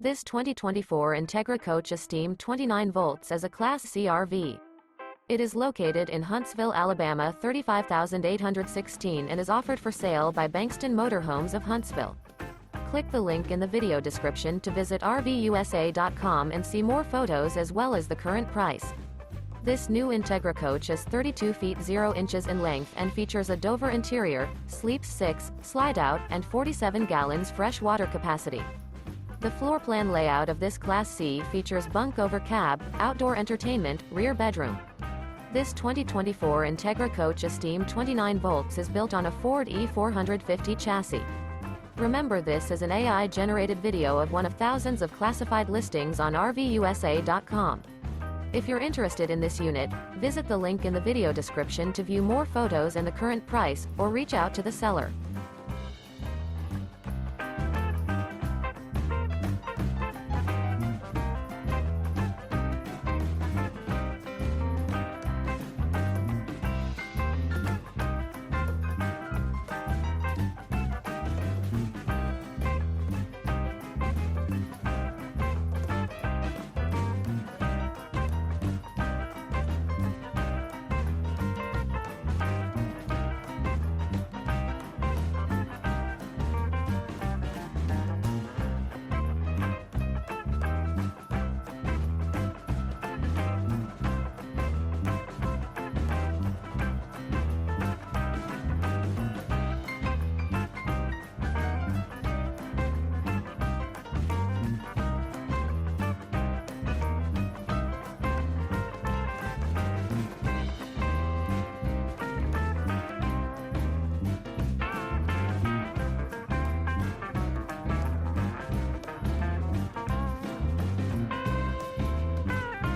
This 2024 Entegra Coach Esteem 29V is a Class C RV. It is located in Huntsville, Alabama 35816 and is offered for sale by Bankston Motorhomes of Huntsville. Click the link in the video description to visit RVUSA.com and see more photos as well as the current price. This new Entegra Coach is 32 feet 0 inches in length and features a Dover interior, sleeps 6, Slideout, and 47 gallons fresh water capacity. The floor plan layout of this Class C features Bunk Over Cab, outdoor entertainment, rear bedroom. This 2024 Entegra Coach Esteem 29V is built on a Ford E450 chassis. Remember, this is an AI-generated video of one of thousands of classified listings on RVUSA.com. If you're interested in this unit, visit the link in the video description to view more photos and the current price, or reach out to the seller.